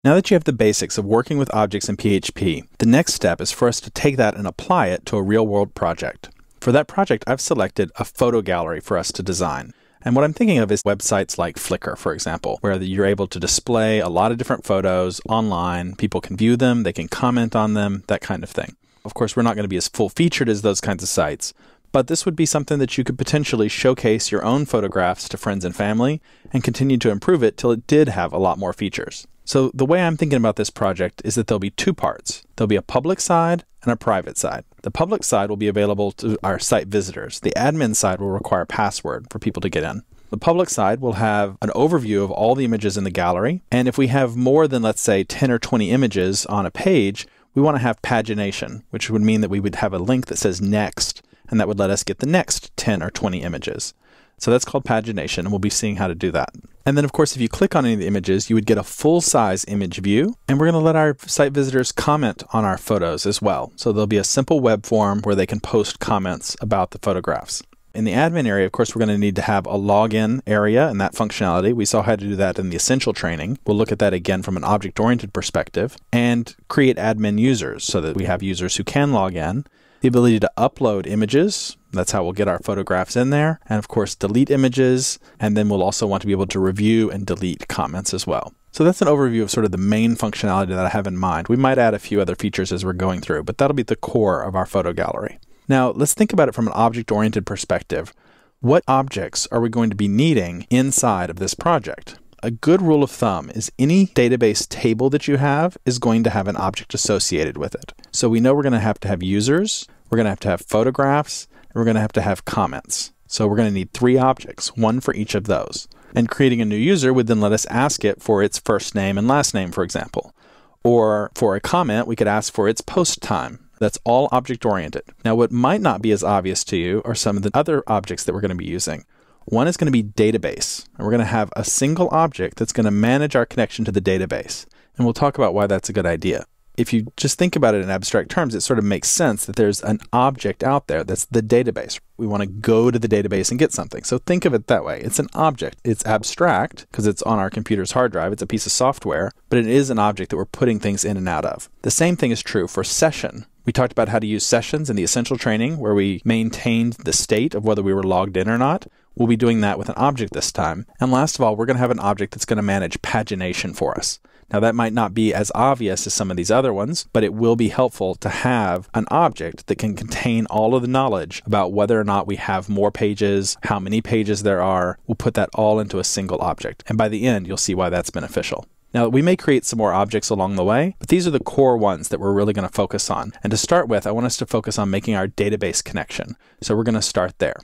Now that you have the basics of working with objects in PHP, the next step is for us to take that and apply it to a real-world project. For that project, I've selected a photo gallery for us to design. And what I'm thinking of is websites like Flickr, for example, where you're able to display a lot of different photos online. People can view them, they can comment on them, that kind of thing. Of course, we're not going to be as full-featured as those kinds of sites, but this would be something that you could potentially showcase your own photographs to friends and family and continue to improve it till it did have a lot more features. So the way I'm thinking about this project is that there'll be two parts. There'll be a public side and a private side. The public side will be available to our site visitors. The admin side will require a password for people to get in. The public side will have an overview of all the images in the gallery. And if we have more than, let's say, 10 or 20 images on a page, we want to have pagination, which would mean that we would have a link that says next, and that would let us get the next 10 or 20 images. So that's called pagination, and we'll be seeing how to do that. And then, of course, if you click on any of the images, you would get a full-size image view, and we're going to let our site visitors comment on our photos as well. So there'll be a simple web form where they can post comments about the photographs. In the admin area, of course, we're going to need to have a login area and that functionality. We saw how to do that in the essential training. We'll look at that again from an object-oriented perspective and create admin users so that we have users who can log in. The ability to upload images, that's how we'll get our photographs in there, and of course delete images, and then we'll also want to be able to review and delete comments as well. So that's an overview of sort of the main functionality that I have in mind. We might add a few other features as we're going through, but that'll be the core of our photo gallery. Now let's think about it from an object-oriented perspective. What objects are we going to be needing inside of this project? A good rule of thumb is any database table that you have is going to have an object associated with it. So we know we're going to have users, we're going to have photographs, and we're going to have comments. So we're going to need 3 objects, one for each of those. And creating a new user would then let us ask it for its first name and last name, for example. Or for a comment, we could ask for its post time. That's all object-oriented. Now, what might not be as obvious to you are some of the other objects that we're going to be using. One is going to be database, and we're going to have a single object that's going to manage our connection to the database. And we'll talk about why that's a good idea. If you just think about it in abstract terms, it sort of makes sense that there's an object out there that's the database. We want to go to the database and get something. So think of it that way. It's an object. It's abstract because it's on our computer's hard drive. It's a piece of software, but it is an object that we're putting things in and out of. The same thing is true for session. We talked about how to use sessions in the essential training where we maintained the state of whether we were logged in or not. We'll be doing that with an object this time. And last of all, we're going to have an object that's going to manage pagination for us. Now that might not be as obvious as some of these other ones, but it will be helpful to have an object that can contain all of the knowledge about whether or not we have more pages, how many pages there are. We'll put that all into a single object. And by the end, you'll see why that's beneficial. Now, we may create some more objects along the way, but these are the core ones that we're really going to focus on. And to start with, I want us to focus on making our database connection. So we're going to start there.